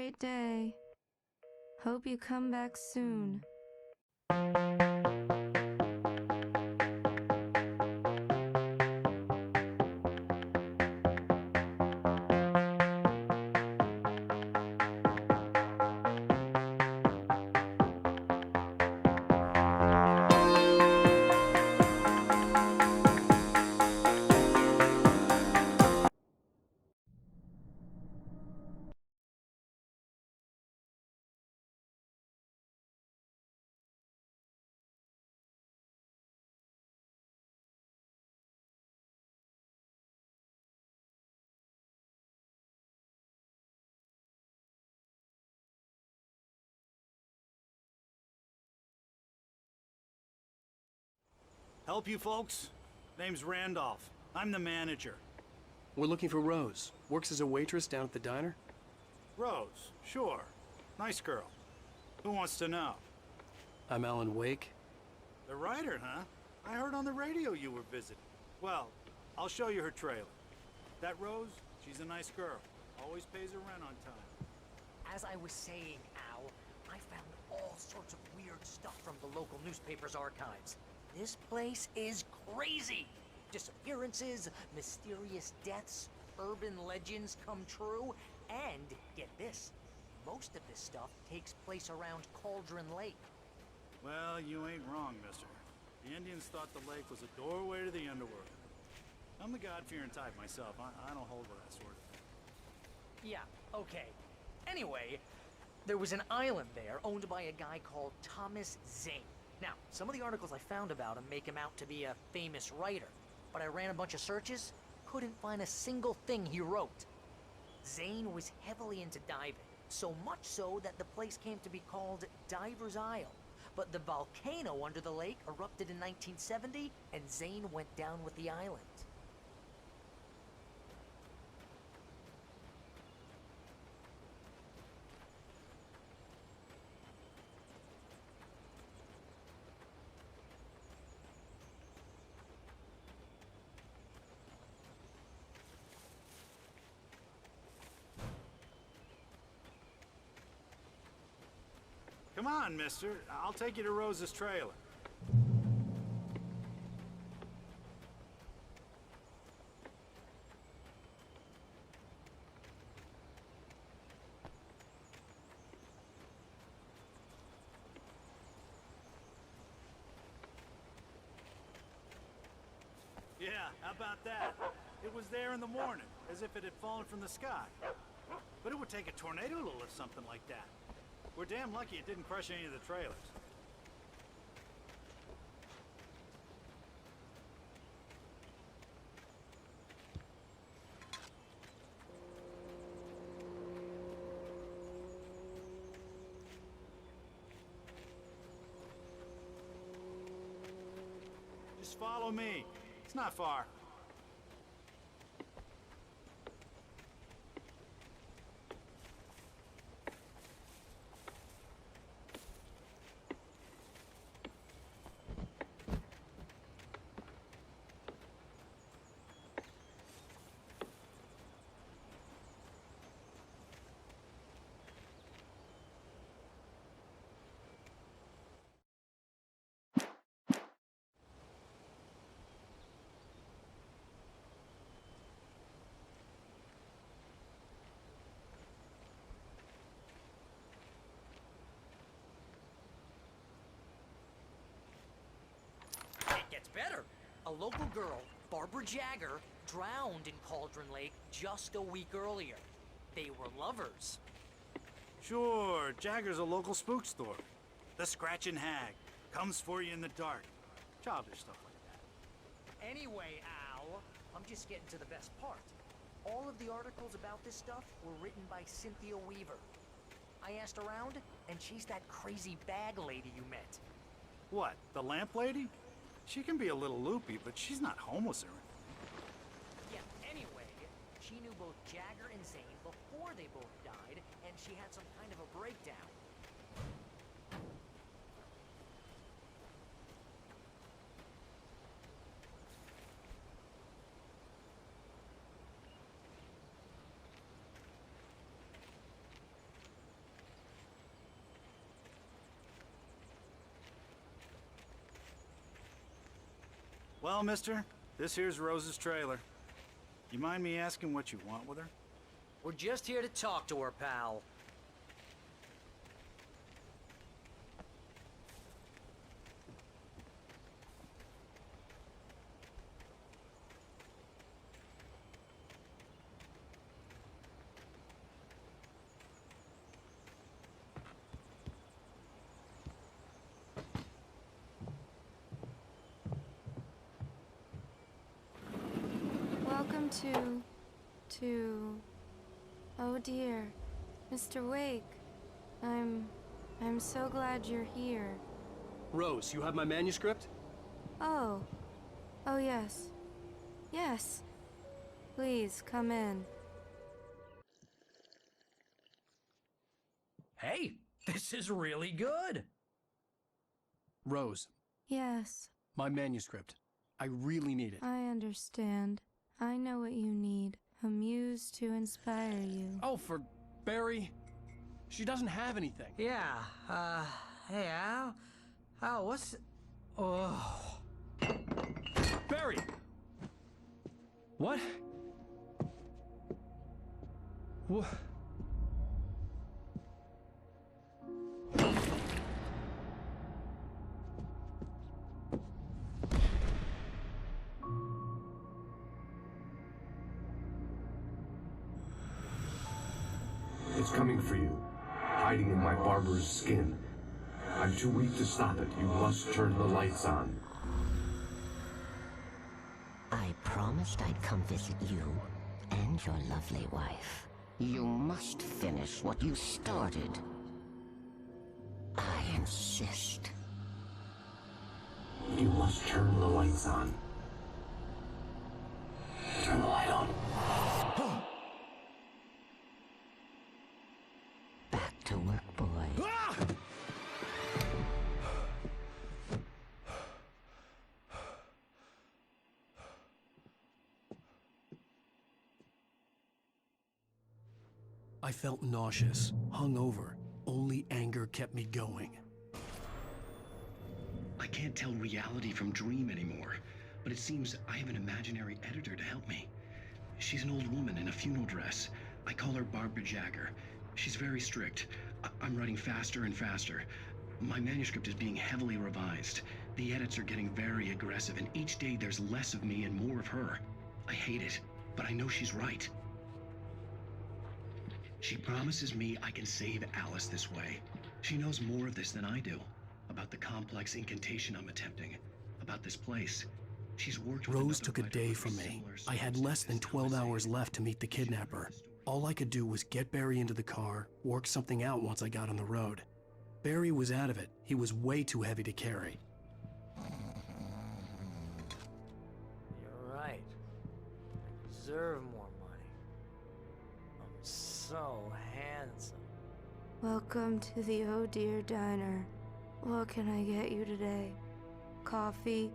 great day. Hope you come back soon. Help you folks? Name's Randolph. I'm the manager. We're looking for Rose. Works as a waitress down at the diner. Rose, sure. Nice girl. Who wants to know? I'm Alan Wake. The writer, huh? I heard on the radio you were visiting. Well, I'll show you her trailer. That Rose, she's a nice girl. Always pays her rent on time. As I was saying, Al, I found all sorts of weird stuff from the local newspaper's archives. This place is crazy! Disappearances, mysterious deaths, urban legends come true, and, get this, most of this stuff takes place around Cauldron Lake. Well, you ain't wrong, mister. The Indians thought the lake was a doorway to the underworld. I'm the God-fearing type myself. I don't hold with that sort of thing. Yeah, okay. Anyway, there was an island there owned by a guy called Thomas Zane. Now, some of the articles I found about him make him out to be a famous writer, but I ran a bunch of searches, couldn't find a single thing he wrote. Zane was heavily into diving, so much so that the place came to be called Diver's Isle. But the volcano under the lake erupted in 1970, and Zane went down with the island. Come on, mister. I'll take you to Rose's trailer. Yeah, how about that? It was there in the morning, as if it had fallen from the sky. But it would take a tornado to lift something like that. We're damn lucky it didn't crush any of the trailers. Just follow me. It's not far. Gets better. A local girl, Barbara Jagger, drowned in Cauldron Lake just a week earlier. They were lovers. Sure, Jagger's a local spook store. The Scratching Hag. Comes for you in the dark. Childish stuff like that. Anyway, Al, I'm just getting to the best part. All of the articles about this stuff were written by Cynthia Weaver. I asked around, and she's that crazy bag lady you met. What, the lamp lady? She can be a little loopy, but she's not homeless or anything. Yeah, anyway, she knew both Jagger and Zane before they both died, and she had some kind of a breakdown. Well, mister, this here's Rose's trailer. You mind me asking what you want with her? We're just here to talk to her, pal. Welcome to... Oh dear, Mr. Wake. I'm so glad you're here. Rose, you have my manuscript? Oh. Oh yes. Yes. Please, come in. Hey, this is really good. Rose, Yes, my manuscript. I really need it. I understand. I know what you need. A muse to inspire you. Oh, for Barry? She doesn't have anything. Yeah, hey, Al, what's... Oh... Barry! What? What? It's coming for you, hiding in my barber's skin. I'm too weak to stop it. You must turn the lights on. I promised I'd come visit you and your lovely wife. You must finish what you started. I insist. You must turn the lights on. Turn the light on. Back to work, boy. I felt nauseous, hungover. Only anger kept me going. I can't tell reality from dream anymore, but it seems I have an imaginary editor to help me. She's an old woman in a funeral dress. I call her Barbara Jagger. She's very strict. I'm writing faster and faster. My manuscript is being heavily revised. The edits are getting very aggressive, and each day there's less of me and more of her. I hate it, but I know she's right. She promises me I can save Alice this way. She knows more of this than I do. About the complex incantation I'm attempting. About this place. She's worked with Rose another took a writer day for from me. similar I had sources less than this 12 hours conversation. left to meet the kidnapper. All I could do was get Barry into the car, work something out once I got on the road. Barry was out of it. He was way too heavy to carry. You're right. I deserve more money. I'm so handsome. Welcome to the Oh Dear Diner. What can I get you today? Coffee?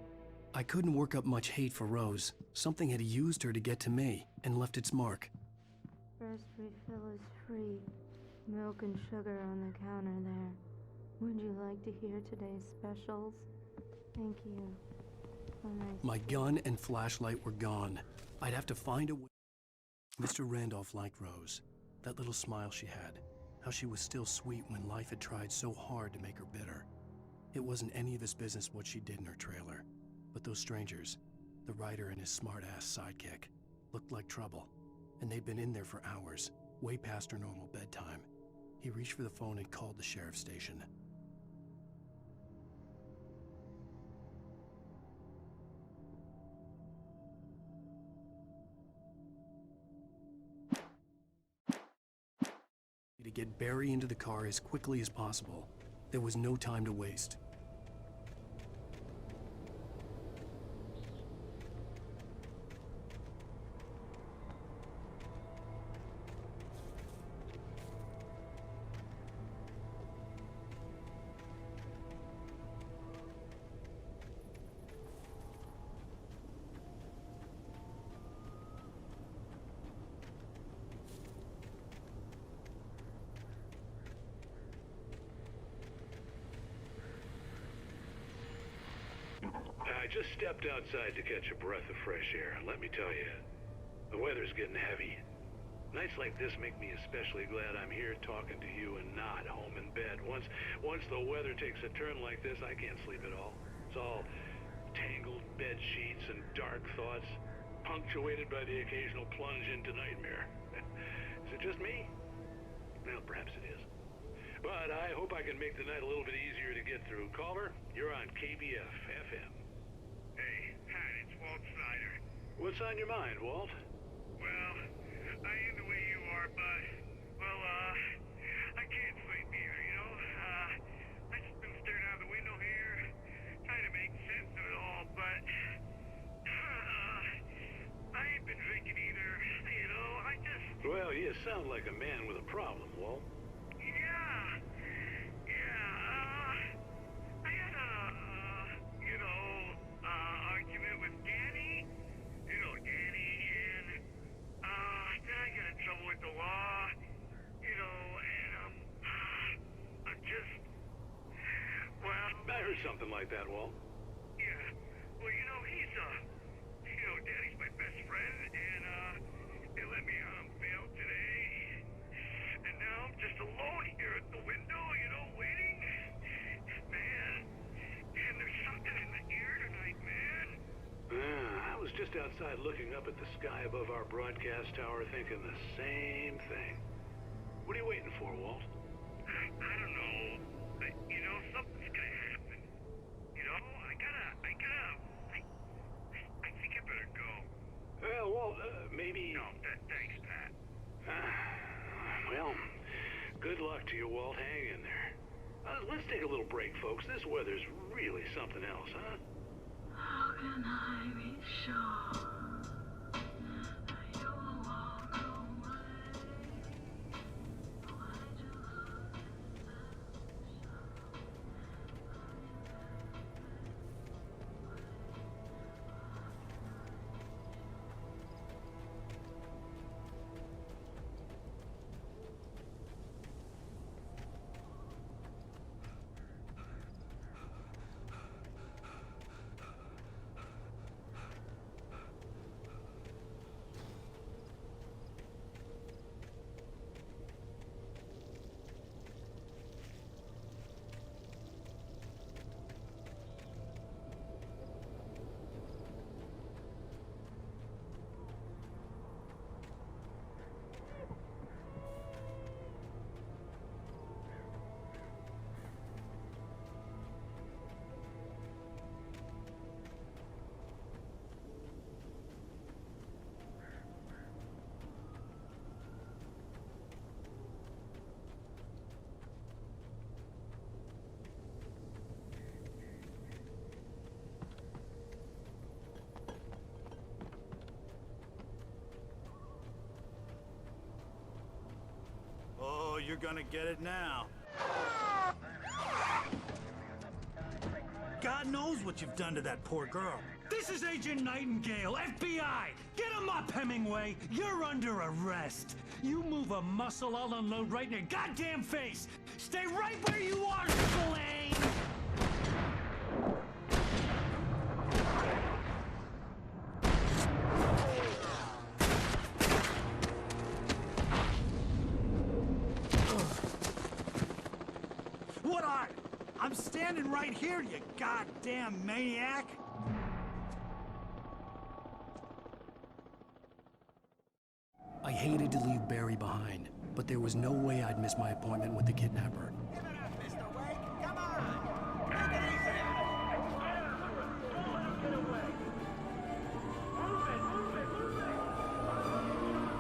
I couldn't work up much hate for Rose. Something had used her to get to me and left its mark. First refill is free. Milk and sugar on the counter there. Would you like to hear today's specials? Thank you. Oh, nice. My gun and flashlight were gone. I'd have to find a way. Mr. Randolph liked Rose. That little smile she had. How she was still sweet when life had tried so hard to make her bitter. It wasn't any of his business what she did in her trailer. But those strangers, the writer and his smart-ass sidekick, looked like trouble. And they'd been in there for hours, way past her normal bedtime. He reached for the phone and called the sheriff's station. To get Barry into the car as quickly as possible. There was no time to waste. Just stepped outside to catch a breath of fresh air. Let me tell you, the weather's getting heavy. Nights like this make me especially glad I'm here talking to you and not home in bed. Once the weather takes a turn like this, I can't sleep at all. It's all tangled bed sheets and dark thoughts, punctuated by the occasional plunge into nightmare. Is it just me? Well, perhaps it is. But I hope I can make the night a little bit easier to get through. Caller, you're on KBF FM. Hey, Pat, it's Walt Snyder. What's on your mind, Walt? Well, I am the way you are, but, well, I can't sleep either, you know? I just been staring out the window here, trying to make sense of it all, but, I ain't been drinking either, you know? I just... Well, you sound like a man with a problem, Walt. I had a, argument with Danny, and, then I got in trouble with the law, and, I'm just, well... I heard something like that, Walt. Yeah, well, Danny's my best friend, and, they let me out on bail today, and now I'm just alone here at the window, waiting. Man, and there's something in the air tonight, man. I was just outside looking up at the sky above our broadcast tower thinking the same thing. What are you waiting for, Walt? I don't know. But, something's gonna happen. I think I better go. Well, Walt, maybe... No, thanks, Pat. Well, good luck to you, Walt. Hang in there. Let's take a little break, folks. This weather's really something else, huh? How can I be sure you'll walk away? Why'd you look Oh, you're gonna get it now. God knows what you've done to that poor girl. This is Agent Nightingale, FBI! Get him up, Hemingway! You're under arrest! You move a muscle, I'll unload right in your goddamn face! Stay right where you are, Spillane! What are? I'm standing right here, you goddamn maniac! I hated to leave Barry behind, but there was no way I'd miss my appointment with the kidnapper. Give it up, Mr. Wake! Come on! Take it easy! Get away! Move it! Move it! Move it! Get away!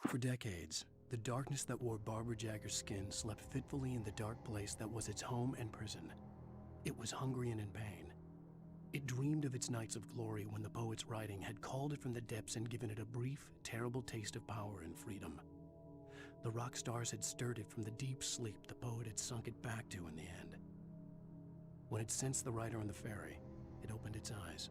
For decades, the darkness that wore Barbara Jagger's skin slept fitfully in the dark place that was its home and prison. It was hungry and in pain. It dreamed of its nights of glory when the poet's writing had called it from the depths and given it a brief, terrible taste of power and freedom. The rock stars had stirred it from the deep sleep the poet had sunk it back to in the end. When it sensed the writer on the ferry, it opened its eyes.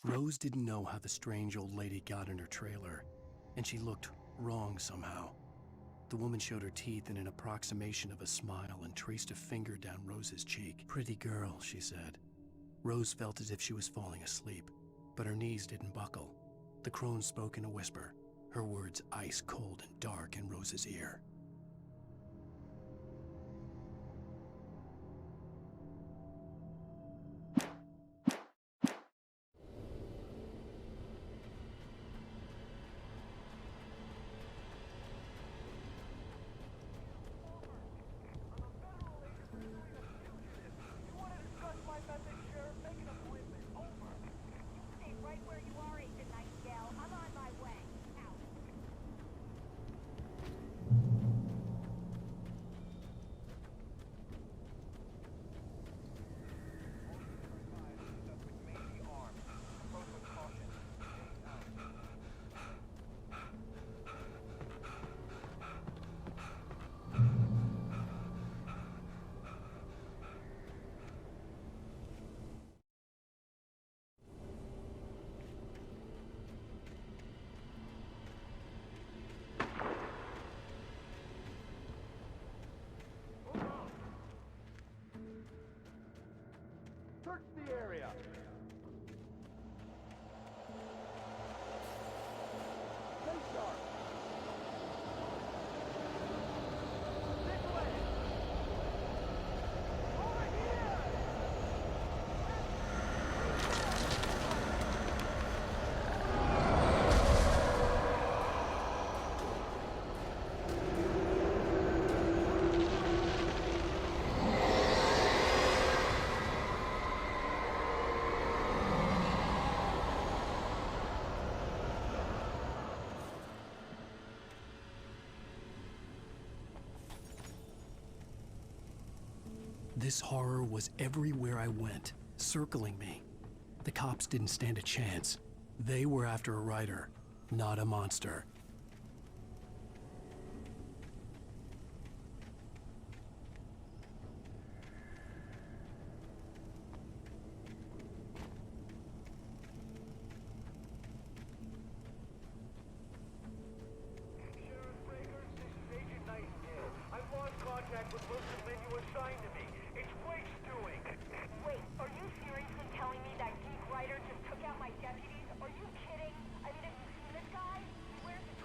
Rose didn't know how the strange old lady got in her trailer, and she looked wrong somehow. The woman showed her teeth in an approximation of a smile and traced a finger down Rose's cheek. "Pretty girl," she said. Rose felt as if she was falling asleep, but her knees didn't buckle. The crone spoke in a whisper, her words ice cold and dark in Rose's ear. Search the area. Stay sharp. This way. Over here. This horror was everywhere I went, circling me. The cops didn't stand a chance. They were after a writer, not a monster. Where's the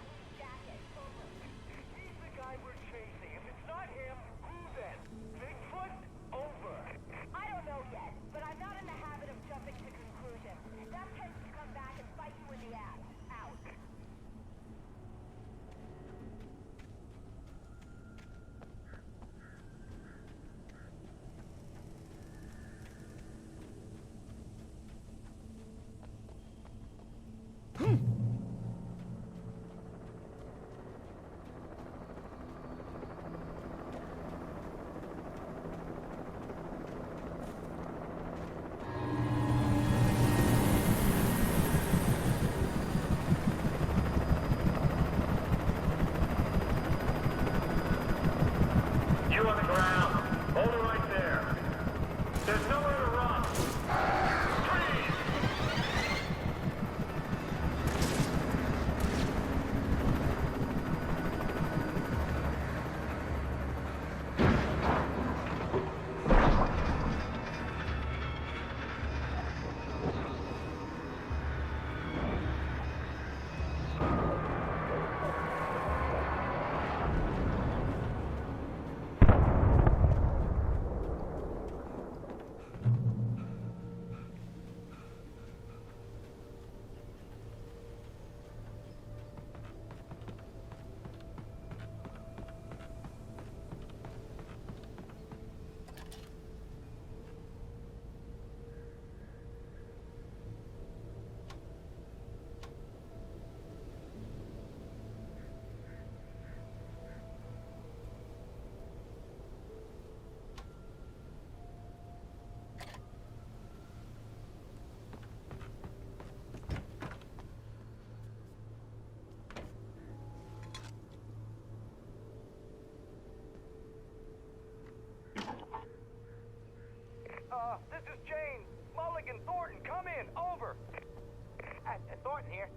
Thornton here.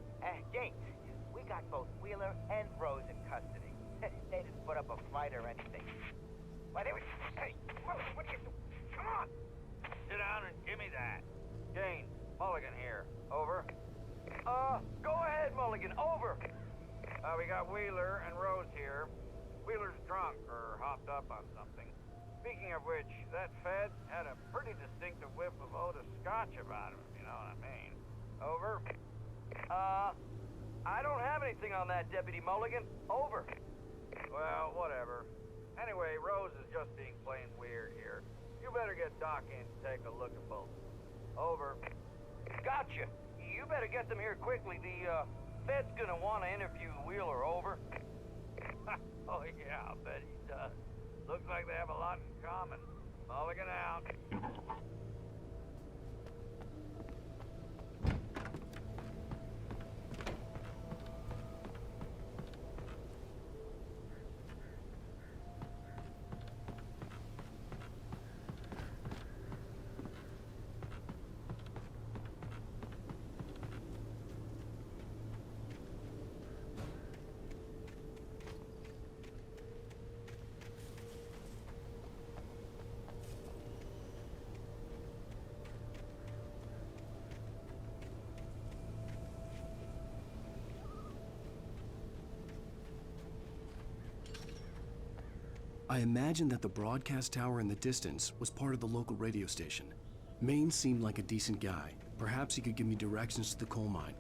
Gates, we got both Wheeler and Rose in custody. They didn't put up a fight or anything. Why, they were... Hey, what are you doing? Come on! Sit down and give me that. Gaines, Mulligan here. Over. Go ahead, Mulligan. Over. We got Wheeler and Rose here. Wheeler's drunk or hopped up on something. Speaking of which, that Fed had a pretty distinctive whiff of Otis Scotch about him, if you know what I mean. Over. I don't have anything on that, Deputy Mulligan. Over. Well, whatever. Anyway, Rose is just being plain weird here. You better get Doc in to take a look at both. Over. Gotcha. You better get them here quickly. The, Fed's gonna want to interview Wheeler. Over. Oh, yeah, I'll bet he does. Looks like they have a lot in common. Mulligan out. I imagined that the broadcast tower in the distance was part of the local radio station. Maine seemed like a decent guy. Perhaps he could give me directions to the coal mine.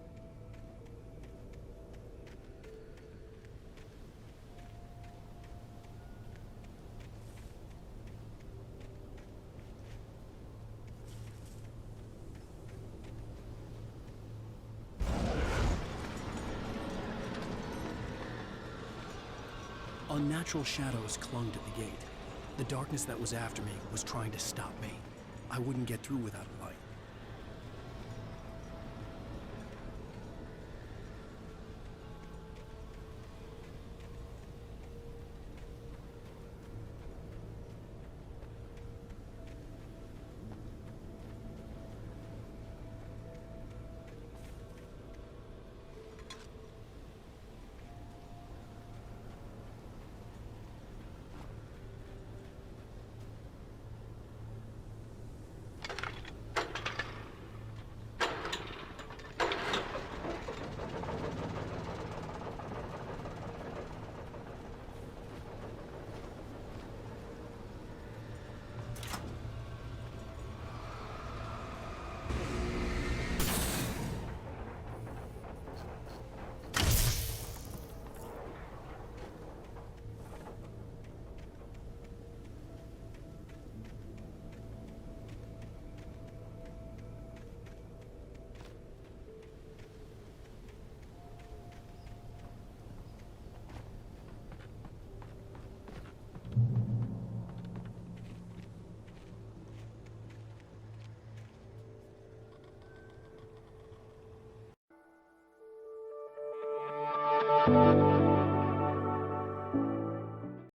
Unnatural shadows clung to the gate. The darkness that was after me was trying to stop me. I wouldn't get through without a light. Thank you.